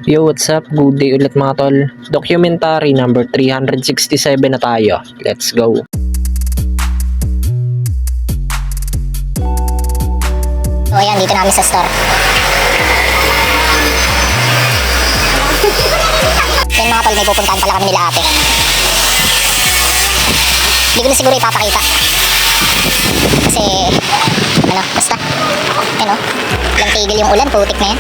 Yo, what's up? Good day ulit mga tol. Documentary number 367 na tayo. Let's go. So ayan, dito namin sa store. Yan mga tol, may pupuntahan pala kami nila ate. Hindi ko na siguro ipapakita. Kasi, basta. Yan o. Lang tigil yung ulan, putik na yan.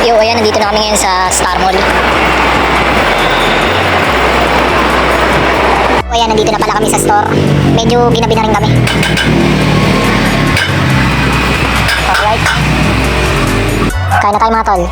Yo, ayan, nandito na kami ngayon sa Star Mall. So, ayan, nandito na pala kami sa store. Medyo ginabi na rin kami. Alright. Kain na tayo mga tol.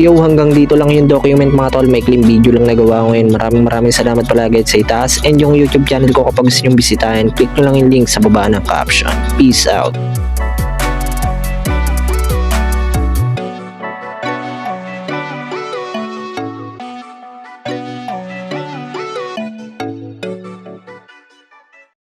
Yo, hanggang dito lang yung document mga tol. May clean video lang nagawa ko ngayon. Maraming salamat palagi sa itaas. And yung YouTube channel ko kapag gusto nyo bisitahin, click nyo lang yung link sa baba ng caption. Peace out.